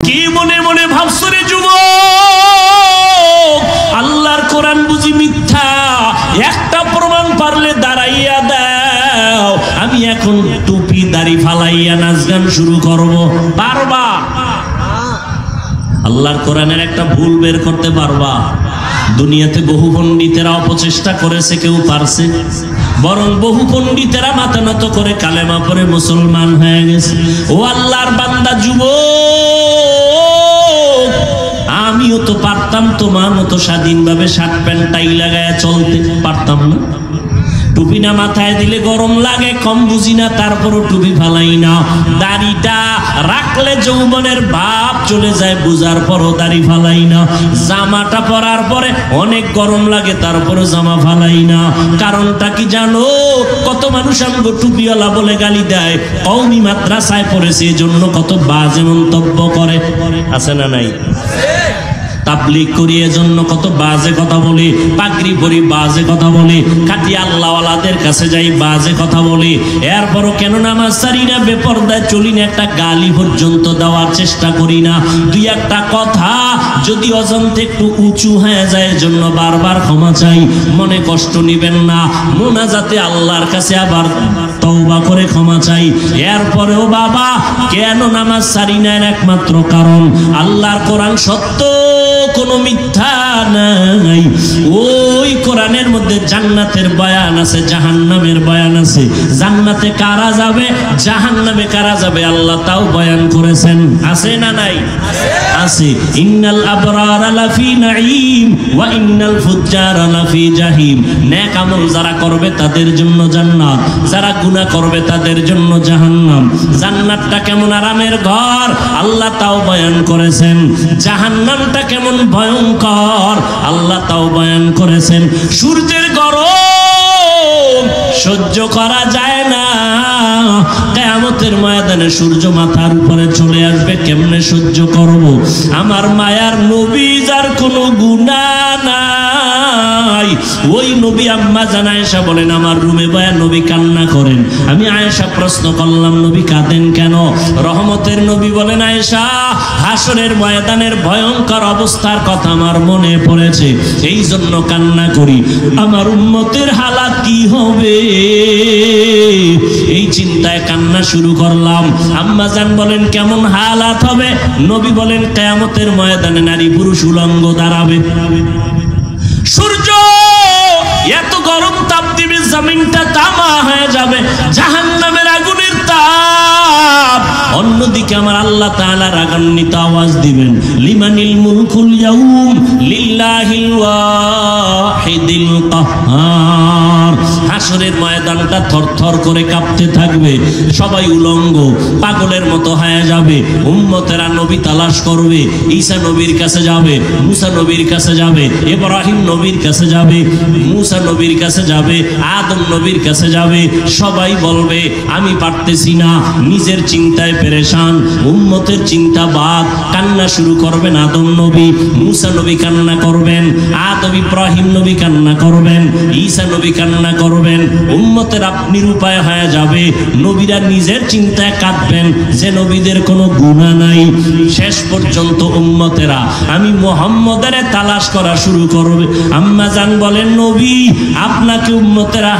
কি মনে মনে ভাবছো রে যুবক, আল্লাহর কোরআন বুঝি মিথ্যা? একটা প্রমাণ পারলে দাঁড়াইয়া দাও, আমি এখন টুপি দাড়ি ফালাইয়া নাচ গান শুরু করব। পারবা? আল্লাহর কোরআনের একটা ভুল বের করতে পারবা? দুনিয়াতে বহু পণ্ডিতেরা অপচেষ্টা করেছে, কেউ পারছে? বরং বহু পণ্ডিতেরা মাথা নত করে কালেমা পড়ে মুসলমান হয়ে গেছে। ও আল্লাহর বান্দা যুবক, আমিও তো পারতাম তোমার মতো স্বাধীনভাবে শার্ট প্যান্ট টাই লাগায় চলতে, পারতাম না? টুপি না মাথায় দিলে গরম লাগে, কম বুঝি না, তারপরও টুপি ফালাই না। দাড়িটা রাখলে যৌবনের ভাব চলে যায়, বুঝার পরও দাড়ি ফালাই না। জামাটা পরার পরে অনেক গরম লাগে, তারপরে জামা ফালাই না। কারণটা কি জানো? কত মানুষ আমগো টুপিওয়ালা বলে গালি দেয়, কওমি মাদ্রাসায় পড়েছে এজন্য কত বাজে মন্তব্য করে। আছে না নাই? তাবলীগ করি এজন্য কত বাজে কথা বলে, পাগড়ি পরি বাজে কথা বলে, খাঁটি আল্লাহওয়ালাদের কাছে যাই বাজে কথা বলে। এরপরও কেন নামাজ ছাড়ি না, বেপরদায় চলি না, একটা গালি পর্যন্ত দেওয়ার চেষ্টা করি না। দুই একটা কথা যদি অজান্তে একটু উঁচু হয়ে যায়, এজন্য বারবার ক্ষমা চাই, মনে কষ্ট নিবেন না। মোনাজাতে আল্লাহর কাছে আবার তওবা করে ক্ষমা চাই। এরপরেও বাবা কেন নামাজ ছাড়ি না, এর একমাত্র কারণ আল্লাহর কোরআন সত্য, কোনো মিথ্যা নাই। ওই কোরআনের মধ্যে জান্নাতের বয়ান আছে, জাহান্নামের বয়ান আছে। জান্নাতে কারা যাবে, জাহান্নামে কারা যাবে, আল্লাহ তাও বয়ান করেছেন। আছে না নাই? আছে। ইন্নাল আবরারা লাফি নাঈম ওয়া ইন্নাল ফুজ্জারা লাফি জাহিম। নেক আমল যারা করবে তাদের জন্য জান্নাত, যারা গুনাহ করবে তাদের জন্য জাহান্নাম। জান্নাতটা কেমন আরামের ঘর, আল্লাহ তাও বয়ান করেছেন। জাহান্নামটা কেমন ভয়ঙ্কর, আল্লাহ তাও বয়ান করেছেন। সূর্যের গরম সহ্য করা যায় না, কিয়ামতের ময়দানে সূর্য মাথার উপরে চলে আসবে, কেমনে সহ্য করব? আমার মায়ার নবী যার কোনো গুনাহ নাই, ওই নবী আম্মা জান আয়েশা বলেন আমার রুমে বয়া নবী কান্না করেন। আমি আয়েশা প্রশ্ন করলাম নবী কাঁদেন কেন? রহমতের নবী বলেন আয়েশা, হাসরের ময়দানের ভয়ঙ্কর অবস্থার কথা আমার মনে পড়েছে, এই জন্য কান্না করি। আমার উম্মতের হালাত কি হবে, এই চিন্তায় কান্না শুরু করলাম। আম্মা জান বলেন কেমন হালাত হবে? নবী বলেন কিয়ামতের ময়দানে নারী পুরুষ উলঙ্গ দাঁড়াবে। সূর্য এত গরম তাপ দিবে, জমিনটা তামা হয়ে যাবে, জাহান্নামের আগুনের তাপ। অন্যদিকে আমার আল্লাহ তাআলা রাগান্বিত আওয়াজ দিবেন, লিমানিল মুলকুল ইয়াউম লিল্লাহিল ওয়াহিদিল কাহ্হার। হাসরের ময়দানটা থরথর করে কাঁপতে থাকবে, সবাই উলঙ্গ পাগলের মতো হয়ে যাবে। উম্মতেরা নবী তালাশ করবে, ঈসা নবীর কাছে যাবে, মুসা নবীর কাছে যাবে, ইব্রাহিম নবীর কাছে যাবে, মুসা নবীর কাছে যাবে, আদম নবীর কাছে যাবে। সবাই বলবে আমি পারতেছি না, নিজের চিন্তায় পেরেশান, উম্মতের চিন্তা বাদ। কান্না শুরু করবেন আদম নবী, মুসা নবী কান্না করবেন, আদম ইব্রাহিম নবী কান্না করবেন, ঈসা নবী কান্না করবেন। উম্মতের আপনি উপায় হয়ে যাবে, নবীরা নিজের চিন্তায় কাঁদবেন যে নবীদের কোনো গুনাহ নাই। শেষ পর্যন্ত উম্মতেরা আমি মুহাম্মদের তালাশ করা শুরু করবে। আম্মা জান বলেন নবী আপনাকে উম্মতেরা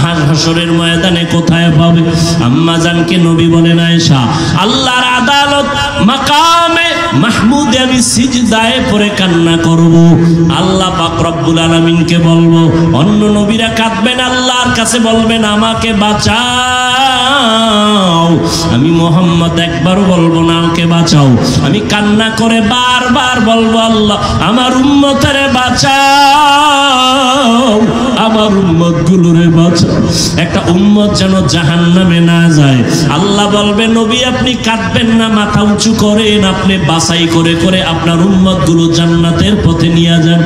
হাসরের ময়দানে কোথায় পাবে? আম্মা জানকে নবী বলেন আয়েশা, আল্লাহর আদালত মাকামে মাহমুদে আমি সিজদায় পড়ে কান্না করব, আল্লাহ পাক রব্বুল আলামিনকে বলবো। অন্য নবীরা কাঁদবেন, আল্লাহর কাছে বলবেন আমাকে বাঁচাও। আমি মুহাম্মদ একবারও বলবো না আমাকে বাঁচাও, আমি কান্না করে বারবার বলবো আল্লাহ আমার উম্মতরে বাঁচাও, আমার উম্মত গুলোরে বাঁচাও। একটা উম্মত যেন জাহান্নামে না যায়। আল্লাহ বলবে নবী আপনি কাঁদবেন না, মাথা উঁচু করেন, আপনি বাছাই করে করে আপনার উম্মত গুলো জান্নাতের পথে নিয়ে যান।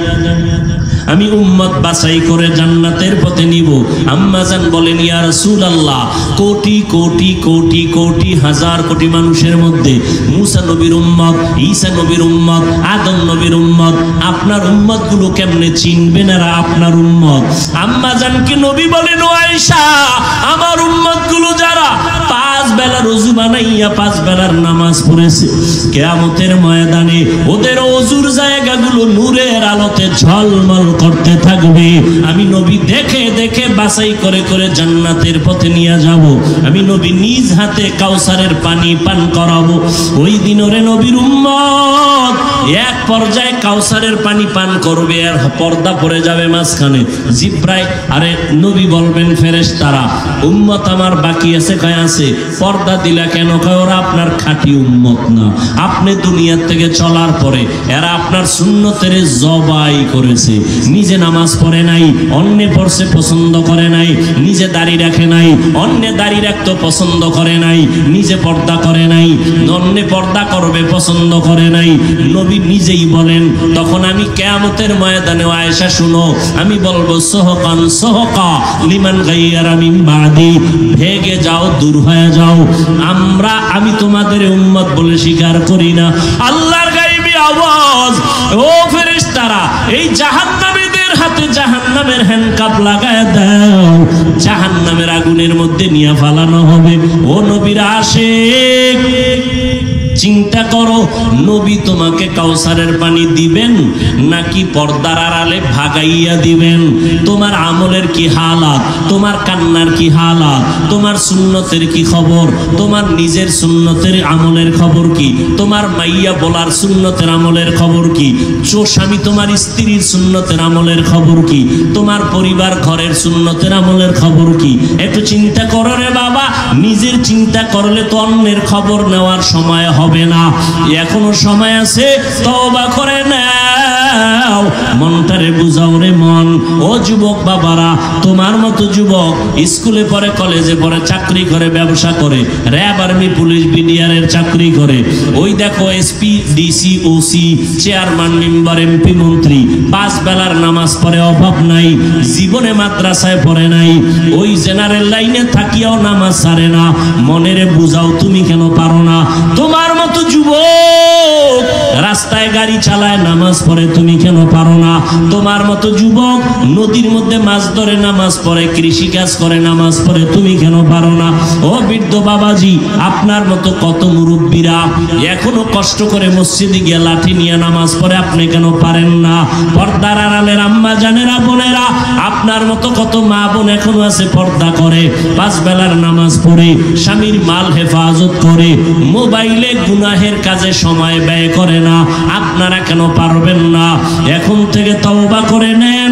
আমি উম্মত বাছাই করে জান্নাতের পথে নিব। আম্মা জান বলেন, ইয়া রাসূলুল্লাহ, কোটি কোটি কোটি কোটি হাজার কোটি মানুষের মধ্যে মুসা নবীর উম্মত, ঈসা নবীর উম্মত, আদম নবীর উম্মত, আপনার উম্মত গুলো কেমনে চিনবেন এরা আপনার উম্মত? আম্মা জানকে নবী বলেন, ও আয়েশা, আমার উম্মত গুলো যারা 5 বেলা ওযু বানাইয়া 5 বেলার নামাজ পড়েছে, কিয়ামতের ময়দানে ওদের ওযুর জায়গাগুলো নূরের আলোতে ঝলমল করতে থাকবে। আমি নবী দেখে দেখে বাছাই করে করে জান্নাতের পথে নিয়ে যাব। আমি নবী নিজ হাতে কাউসারের পানি পান করাবো। ওই দিন ওরে নবীর উম্মত এক পর্যায়ে কাউসারের পানি পান করবে, আর পর্দা পড়ে যাবে মাঝখানে। জিব্রাইল আরে নবী বলবেন, ফেরেশতারা, উম্মত আমার বাকি আছে, কয় আছে। পর্দা দিলা কেন? কয় ওরা আপনার খাঁটি উম্মত না। আপনি দুনিয়ার থেকে চলার পরে এরা আপনার সুন্নতের জবাই করেছে। নিজে নামাজ পড়ে নাই, অন্যে পড়ছে পছন্দ করে নাই। নিজে দাড়ি রাখে নাই, অন্যে দাড়ি রাখতে পছন্দ করে নাই। নিজে পর্দা করে নাই, অন্যে পর্দা করবে পছন্দ করে নাই। নবী নিজেই বলেন, তখন আমি কিয়ামতের ময়দানে, আয়েশা শুনো, আমি বলবো, সোহকান সোহকা লিমান গায়্যারা মিন বাদি, ভেগে যাও, দূর হয়ে যাও। আমি তোমাদের উম্মত বলে স্বীকার করি না। আল্লাহর গায়বী আওয়াজ, ও ফেরেশতারা, এই জাহান্নামীদের হাতে জাহান্নামের হ্যান্ডকাপ লাগায় দাও, জাহান্নামের আগুনের মধ্যে নিয়ে ফালানো হবে। ও নবীর আশিক, চিন্তা করো, নবী তোমাকে কাউসারের পানি দিবেন নাকি পর্দার আড়ালে ভাগাইয়া দিবেন? তোমার আমলের কি হালাত, তোমার কান্নার কি হালাত, তোমার সুন্নতের কি খবর, তোমার নিজের সুন্নতের আমলের খবর কি, তোমার মাইয়া বলার সুন্নতের আমলের খবর কি, স্বামী তোমার স্ত্রীর সুন্নতের আমলের খবর কি, তোমার পরিবার ঘরের সুন্নতের আমলের খবর কি? একটু চিন্তা করো রে বাবা। নিজের চিন্তা করলে তো অন্যের খবর নেওয়ার সময় হবে না। এখনো সময় আছে, তওবা করে নাও, মনটারে বুঝাও রে মন। ও যুবক বাবারা, তোমার মতো যুবক স্কুলে পড়ে, কলেজে পড়ে, চাকরি করে, ব্যবসা করে, র্যাব, আর্মি, পুলিশ, বিডিআরের চাকরি করে, ওই দেখো SP, DC, OC, chairman, member, MP, মন্ত্রী, 5 বেলার নামাজ পড়ে, অভাব নাই। জীবনে মাদ্রাসায় পড়ে নাই, ওই জেনারেল লাইনে থাকিয়াও নামাজ ছাড়ে না। মনেরে বুঝাও, তুমি কেন পারো না? তোমার মতো যুবক রাস্তায় গাড়ি চালায়, নামাজ পড়ে, তুমি কেন পারো না? তোমার মতো যুবক নদীর মধ্যে মাছ ধরে, নামাজ পড়ে, কৃষি কাজ করে, নামাজ পড়ে, তুমি কেন পারো না? ও বৃদ্ধ বাবাজি, আপনার মতো কত মুরব্বীরা এখনো কষ্ট করে মসজিদে গিয়ে লাঠি নিয়ে নামাজ পড়ে, আপনি কেন পারেন না? পর্দার আড়ালের আম্মা জানেরা, বোনেরা, আপনার মতো কত মা বোন এখনো আছে, পর্দা করে, 5 বেলার নামাজ পড়ে, স্বামীর মাল হেফাজত করে, মোবাইলে গুনাহের কাজে সময় ব্যয় করে না। আপনারা কেন পারবেন না? এখন থেকে তওবা করে নেন।